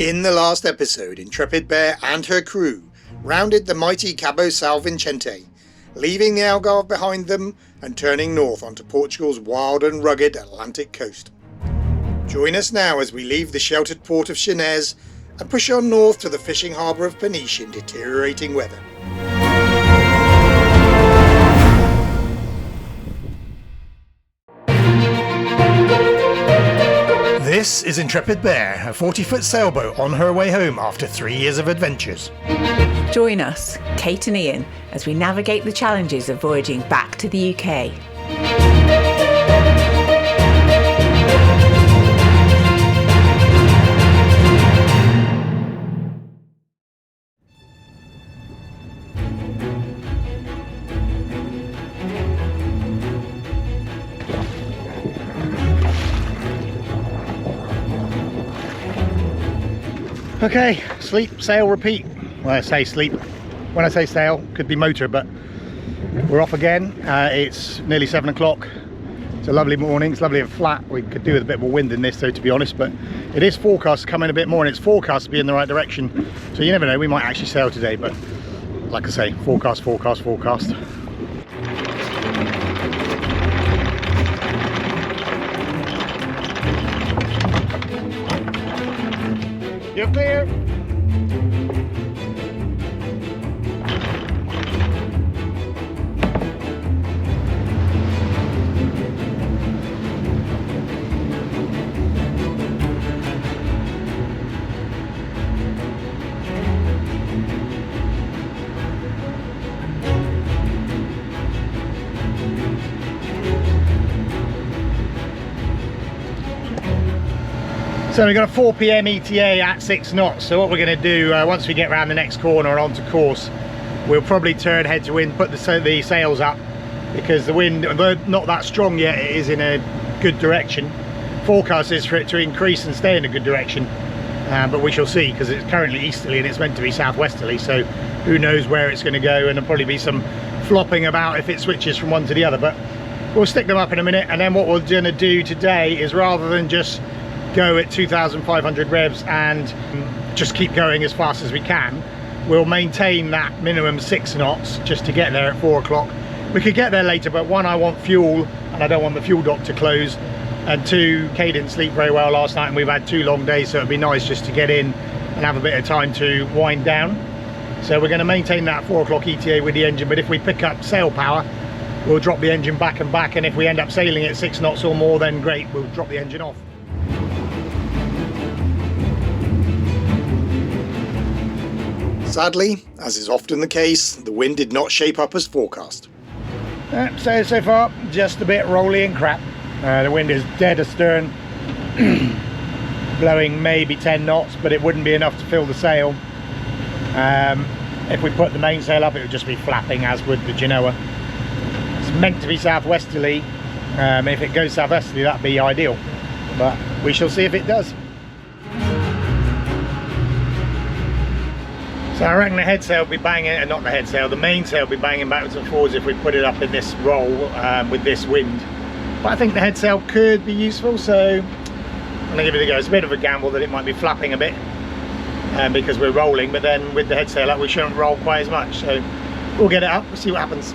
In the last episode, Intrepid Bear and her crew rounded the mighty Cabo São Vicente, leaving the Algarve behind them and turning north onto Portugal's wild and rugged Atlantic coast. Join us now as we leave the sheltered port of Cascais and push on north to the fishing harbour of Peniche in deteriorating weather. This is Intrepid Bear, a 40-foot sailboat on her way home after 3 years of adventures. Join us, Kate and Ian, as we navigate the challenges of voyaging back to the UK. Okay, sleep, sail, repeat. Well, I say sleep. When I say sail, could be motor, but we're off again. It's nearly 7 o'clock. It's a lovely morning. It's lovely and flat. We could do with a bit more wind in this, though, to be honest, but it is forecast to come in a bit more, and it's forecast to be in the right direction. So you never know, we might actually sail today, but like I say, forecast. You're clear. So we've got a 4 PM ETA at 6 knots. So what we're going to do once we get around the next corner onto course, we'll probably turn head to wind, put the sails up, because the wind, although not that strong yet, it is in a good direction. Forecast is for it to increase and stay in a good direction, but we shall see, because it's currently easterly and it's meant to be southwesterly, so who knows where it's going to go, and there'll probably be some flopping about if it switches from one to the other. But we'll stick them up in a minute, and then what we're going to do today is, rather than just go at 2,500 revs and just keep going as fast as we can, we'll maintain that minimum 6 knots just to get there at 4 o'clock. We could get there later, but one, I want fuel and I don't want the fuel dock to close, and two, Kay didn't sleep very well last night and we've had 2 long days, so it'd be nice just to get in and have a bit of time to wind down. So we're going to maintain that 4 o'clock ETA with the engine, but if we pick up sail power, we'll drop the engine back, and if we end up sailing at 6 knots or more, then great, we'll drop the engine off. Sadly, as is often the case, the wind did not shape up as forecast. So far, just a bit rolly and crap. The wind is dead astern, blowing maybe 10 knots, but it wouldn't be enough to fill the sail. If we put the mainsail up, it would just be flapping, as would the Genoa. It's meant to be southwesterly. If it goes southwesterly, that'd be ideal, but we shall see if it does. So I reckon the head sail will be banging, not the head sail, the mainsail will be banging backwards and forwards if we put it up in this roll with this wind. But I think the head sail could be useful, so I'm going to give it a go. It's a bit of a gamble that it might be flapping a bit because we're rolling, but then with the head sail up we shouldn't roll quite as much. So we'll get it up, we'll see what happens.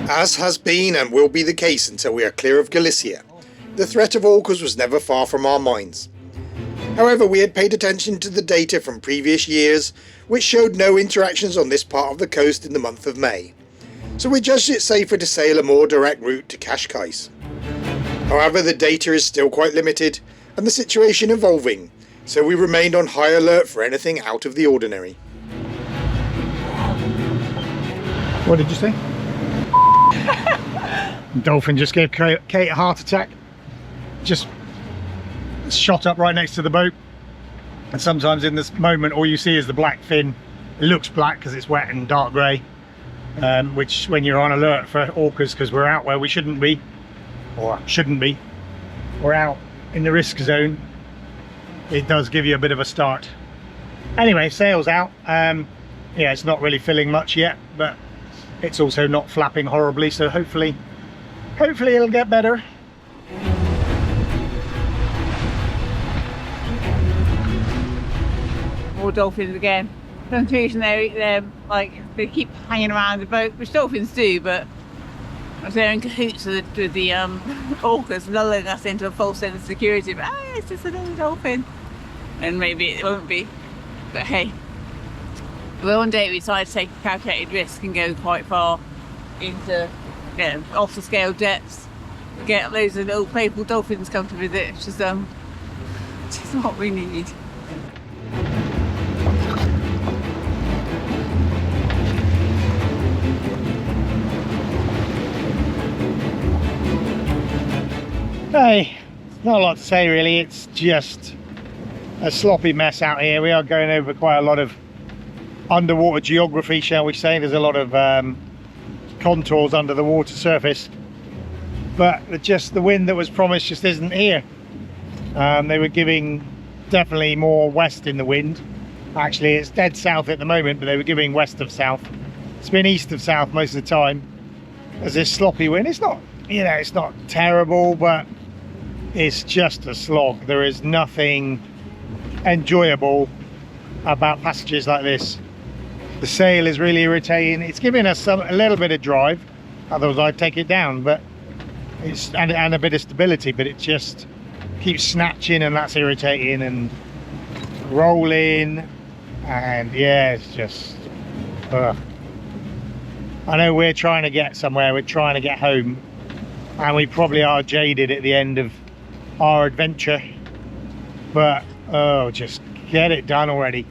As has been and will be the case until we are clear of Galicia, the threat of orcas was never far from our minds. However, we had paid attention to the data from previous years, which showed no interactions on this part of the coast in the month of May, so we judged it safer to sail a more direct route to Cascais. However, the data is still quite limited and the situation evolving, so we remained on high alert for anything out of the ordinary. What did you say? Dolphin just gave Kate a heart attack. Just shot up right next to the boat, and sometimes in this moment all you see is the black fin. It looks black because it's wet and dark grey, which, when you're on alert for orcas, because we're out where we shouldn't be, we're out in the risk zone, it does give you a bit of a start. Anyway, sails out. yeah, it's not really filling much yet, but it's also not flapping horribly, so hopefully it'll get better. More dolphins again. For some reason they're like, they keep hanging around the boat, which dolphins do, but they're in cahoots with the orcas, lulling us into a false sense of security. But it's just another dolphin, and maybe it won't be. But hey, well, one day we decided to take a calculated risk and go quite far into, off the scale depths, get loads of little playful dolphins come to visit, which is what we need. Hey, not a lot to say really, it's just a sloppy mess out here. We are going over quite a lot of underwater geography, shall we say. There's a lot of contours under the water surface, but just the wind that was promised just isn't here. They were giving definitely more west in the wind. Actually, it's dead south at the moment, but they were giving west of south. It's been east of south most of the time. There's this sloppy wind. It's not, it's not terrible, but it's just a slog. There is nothing enjoyable about passages like this. The sail is really irritating. It's giving us a little bit of drive, otherwise I'd take it down, but it's and a bit of stability, but it just keeps snatching, and that's irritating, and rolling, and yeah, it's just I know we're trying to get somewhere, we're trying to get home, and we probably are jaded at the end of our adventure, but oh, just get it done already.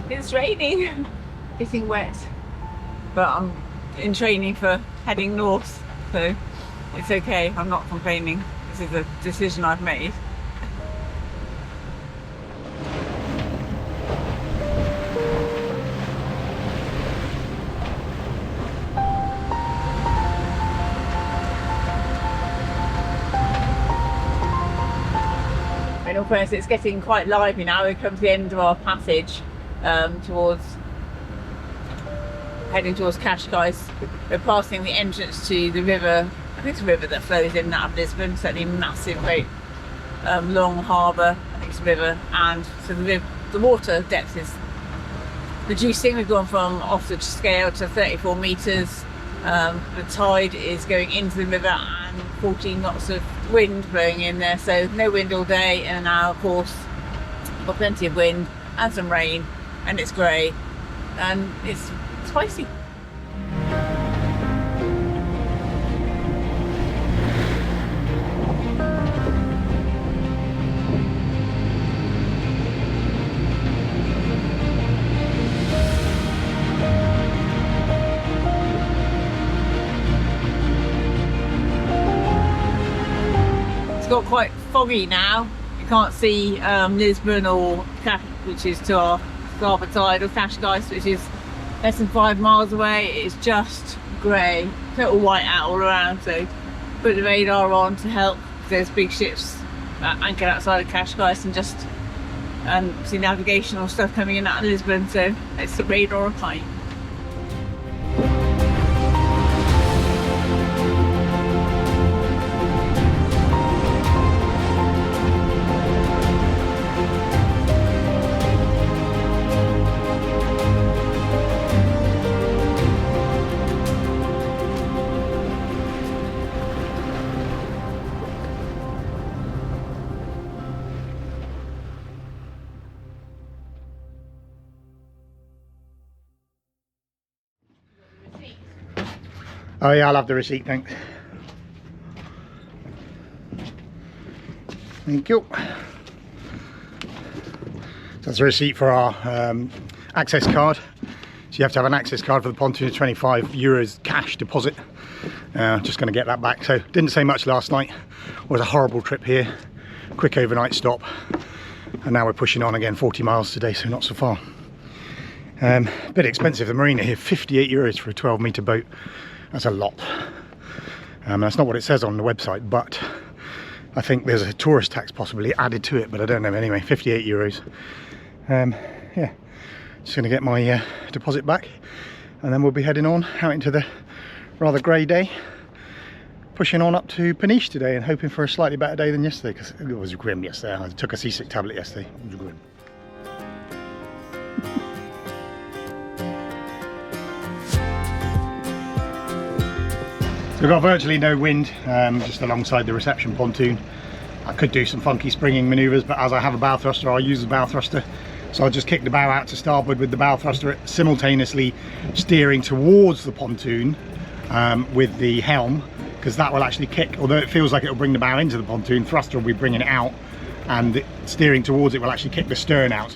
It's raining, getting wet, but I'm in training for heading north, so it's okay, I'm not complaining. This is a decision I've made. In all fairness, it's getting quite lively now. We've come to the end of our passage. Heading towards Cascais. We're passing the entrance to the river. I think it's a river that flows in and out of Lisbon. Certainly massive, great long harbour. I think it's a river, and so the water depth is reducing. We've gone from off the scale to 34 metres. The tide is going into the river, and 14 knots of wind blowing in there. So no wind all day, and now of course got plenty of wind and some rain. And it's grey and it's spicy. It's got quite foggy now. You can't see Lisbon or which is to our starboard side, or Cascais, which is less than 5 miles away. It's just grey, total white out all around. So put the radar on to help. There's big ships anchored outside of Cascais, and see navigational stuff coming in out of Lisbon. So it's the radar applying. Oh yeah, I'll have the receipt, thanks. Thank you. That's a receipt for our access card. So you have to have an access card for the pontoon, €25 cash deposit. Just going to get that back. So didn't say much last night. It was a horrible trip here. Quick overnight stop. And now we're pushing on again, 40 miles today, so not so far. A bit expensive, the marina here, €58 for a 12-metre boat. That's a lot. That's not what it says on the website, but I think there's a tourist tax possibly added to it, but I don't know. Anyway, €58. Yeah, just going to get my deposit back, and then we'll be heading on out into the rather grey day, pushing on up to Peniche today and hoping for a slightly better day than yesterday, because it was grim yesterday. I took a seasick tablet yesterday. It was grim. So we've got virtually no wind, just alongside the reception pontoon. I could do some funky springing manoeuvres, but as I have a bow thruster, I'll use the bow thruster. So I'll just kick the bow out to starboard with the bow thruster, simultaneously steering towards the pontoon with the helm, because that will actually kick, although it feels like it will bring the bow into the pontoon, thruster will be bringing it out, and steering towards it will actually kick the stern out.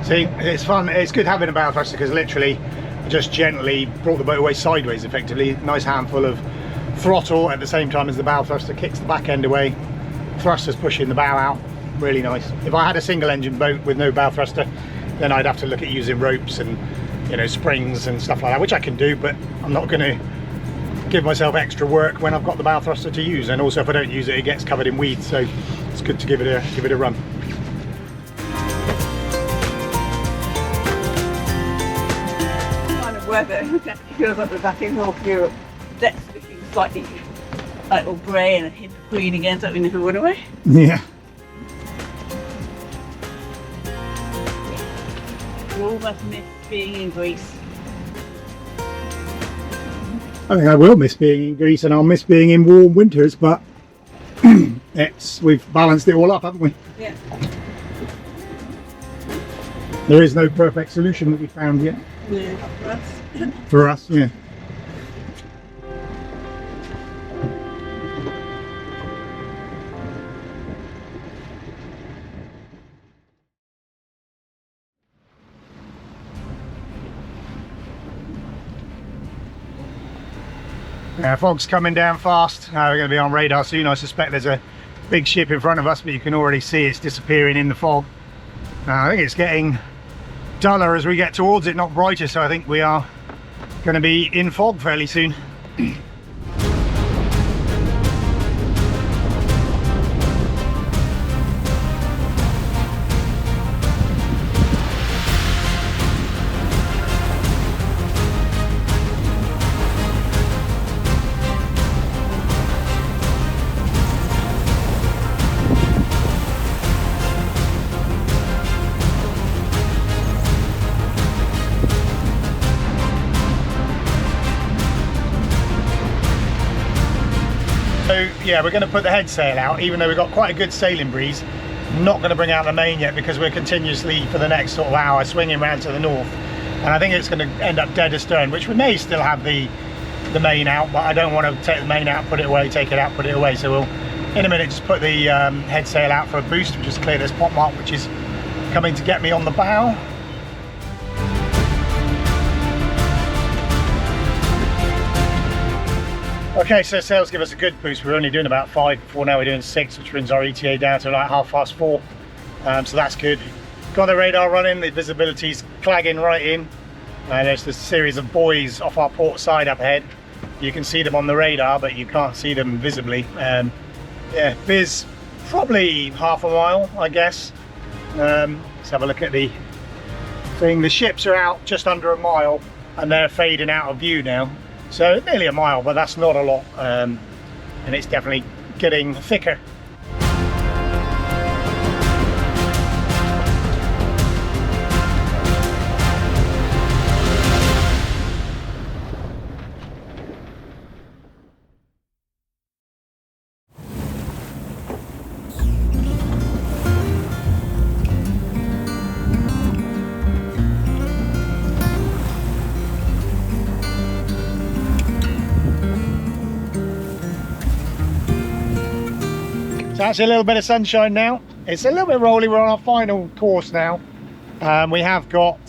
See, it's fun, it's good having a bow thruster, because literally I just gently brought the boat away sideways effectively. Nice handful of throttle at the same time as the bow thruster kicks the back end away. Thruster's pushing the bow out, really nice. If I had a single engine boat with no bow thruster, then I'd have to look at using ropes and, you know, springs and stuff like that, which I can do, but I'm not going to give myself extra work when I've got the bow thruster to use. And also if I don't use it, it gets covered in weeds, so it's good to give it a run. Weather feels like we're back in North Europe. The deck's looking slightly like all grey and a hint of green again, so we never went away. Yeah. We almost miss being in Greece. I think I will miss being in Greece, and I'll miss being in warm winters, but we've balanced it all up, haven't we? Yeah. There is no perfect solution that we found yet. Yeah, for us. For us, yeah. Fog's coming down fast. We're going to be on radar soon. I suspect there's a big ship in front of us, but you can already see it's disappearing in the fog. I think it's getting duller as we get towards it, not brighter, so I think we are going to be in fog fairly soon. So yeah, we're going to put the head sail out, even though we've got quite a good sailing breeze. Not going to bring out the main yet, because we're continuously for the next sort of hour swinging around to the north, and I think it's going to end up dead astern, which we may still have the main out, but I don't want to take the main out, put it away, take it out, put it away. So we'll in a minute just put the head sail out for a boost, and just clear this pot mark which is coming to get me on the bow. Okay, so sails give us a good boost. We're only doing about 5 before, now we're doing 6, which brings our ETA down to like 4:30. So that's good. Got the radar running, the visibility's clagging right in. There's this series of buoys off our port side up ahead. You can see them on the radar, but you can't see them visibly. Yeah, viz probably half a mile, I guess. Let's have a look at the thing. The ships are out just under a mile, and they're fading out of view now. So nearly a mile, but that's not a lot, and it's definitely getting thicker. actually a little bit of sunshine now. It's a little bit rolly. We're on our final course now. We have got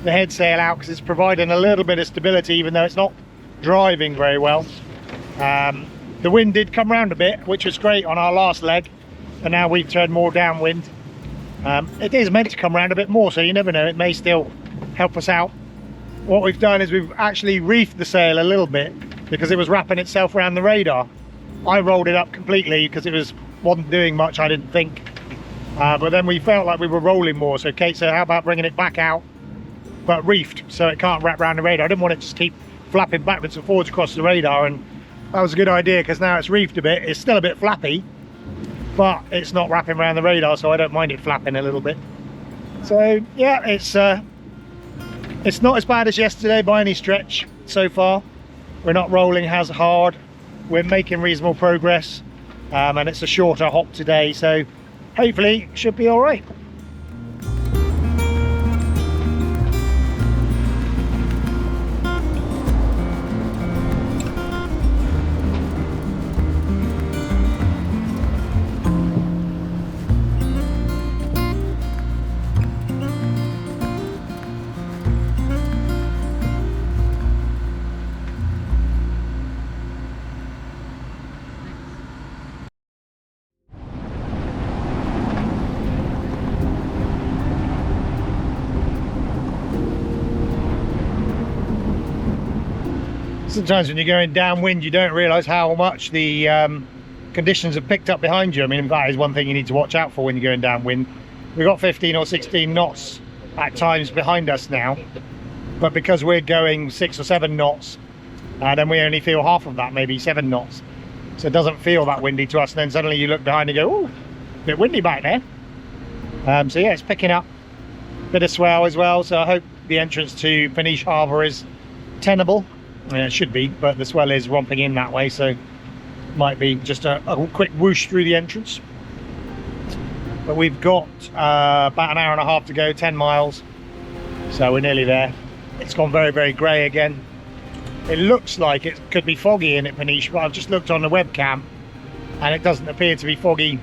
the head sail out because it's providing a little bit of stability, even though it's not driving very well. The wind did come round a bit, which was great on our last leg, and now we've turned more downwind. It is meant to come round a bit more, so you never know, it may still help us out. What we've done is we've actually reefed the sail a little bit because it was wrapping itself around the radar. I rolled it up completely because it wasn't doing much, I didn't think. But then we felt like we were rolling more, so Kate said, how about bringing it back out, but reefed, so it can't wrap around the radar. I didn't want it to just keep flapping backwards and forwards across the radar, and that was a good idea because now it's reefed a bit. It's still a bit flappy, but it's not wrapping around the radar, so I don't mind it flapping a little bit. So yeah, it's not as bad as yesterday by any stretch so far. We're not rolling as hard. We're making reasonable progress, and it's a shorter hop today, so hopefully it should be all right. Sometimes when you're going downwind, you don't realise how much the conditions have picked up behind you. I mean, that is one thing you need to watch out for when you're going downwind. We've got 15 or 16 knots at times behind us now, but because we're going 6 or 7 knots, then we only feel half of that, maybe 7 knots. So it doesn't feel that windy to us, and then suddenly you look behind and go, oh, a bit windy back there. So yeah, it's picking up a bit of swell as well, so I hope the entrance to Peniche Harbour is tenable. It should be, but the swell is romping in that way, so might be just a quick whoosh through the entrance. But we've got about an hour and a half to go, 10 miles, so we're nearly there. It's gone very, very grey again. It looks like it could be foggy in at Peniche, but I've just looked on the webcam and it doesn't appear to be foggy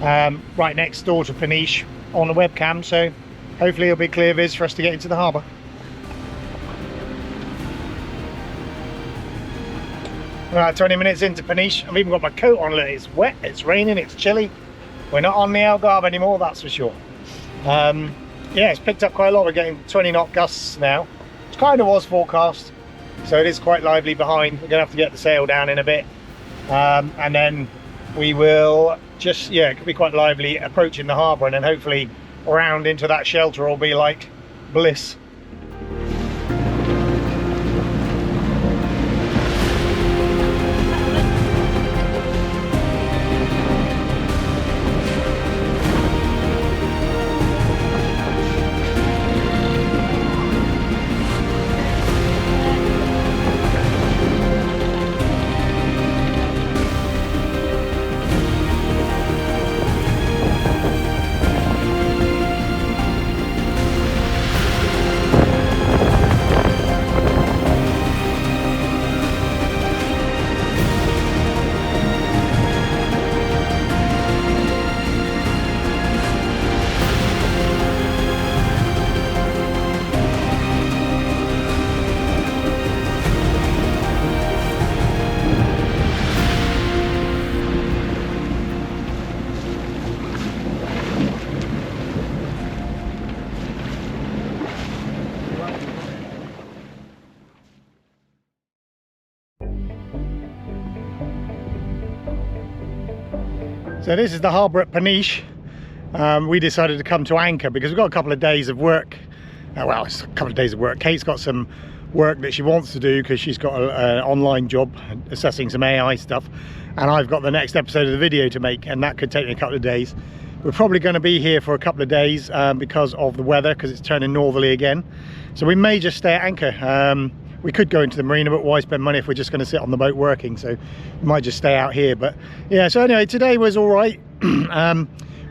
right next door to Peniche on the webcam, so hopefully it'll be clear viz for us to get into the harbour. Right, 20 minutes into Peniche. I've even got my coat on. Look, it's wet, it's raining, it's chilly. We're not on the Algarve anymore, that's for sure. Yeah, it's picked up quite a lot. We're getting 20 knot gusts now, which kind of was forecast, so it is quite lively behind. We're gonna have to get the sail down in a bit, and then we will just, yeah, it could be quite lively approaching the harbour, and then hopefully around into that shelter will be like bliss. So this is the harbour at Peniche. We decided to come to anchor because we've got a couple of days of work. Well, it's a couple of days of work. Kate's got some work that she wants to do because she's got an online job assessing some AI stuff, and I've got the next episode of the video to make, and that could take me a couple of days. We're probably going to be here for a couple of days because of the weather, because it's turning northerly again. So we may just stay at anchor. We could go into the marina, but why spend money if we're just going to sit on the boat working? So we might just stay out here. But yeah, so anyway, today was all right.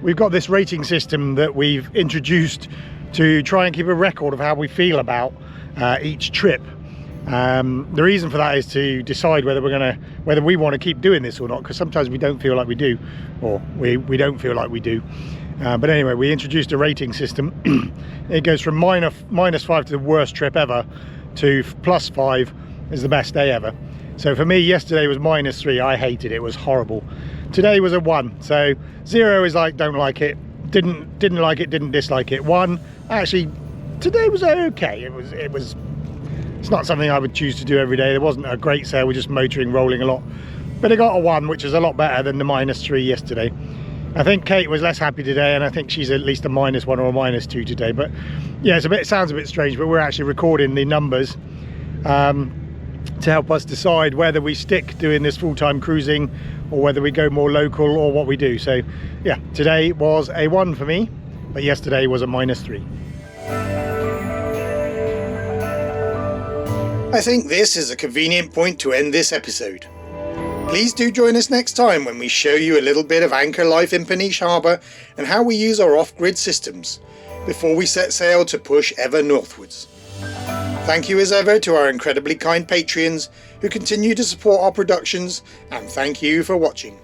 We've got this rating system that we've introduced to try and keep a record of how we feel about each trip. The reason for that is to decide whether we want to keep doing this or not, because sometimes we don't feel like we do, or we don't feel like we do. But anyway, we introduced a rating system. It goes from -5 to the worst trip ever to +5 is the best day ever. So for me, yesterday was -3. I hated it. It was horrible. Today was a 1. So 0 is like don't like it, didn't like it, didn't dislike it. 1, actually, today was okay. It's not something I would choose to do every day. There wasn't a great sail, we're just motoring, rolling a lot. But it got a 1, which is a lot better than the -3 yesterday. I think Kate was less happy today, and I think she's at least a -1 or a -2 today. But yeah, it sounds a bit strange, but we're actually recording the numbers to help us decide whether we stick doing this full-time cruising or whether we go more local or what we do. So yeah, today was a 1 for me, but yesterday was a -3. I think this is a convenient point to end this episode. Please do join us next time when we show you a little bit of anchor life in Peniche Harbour and how we use our off-grid systems before we set sail to push ever northwards. Thank you as ever to our incredibly kind Patreons who continue to support our productions, and thank you for watching.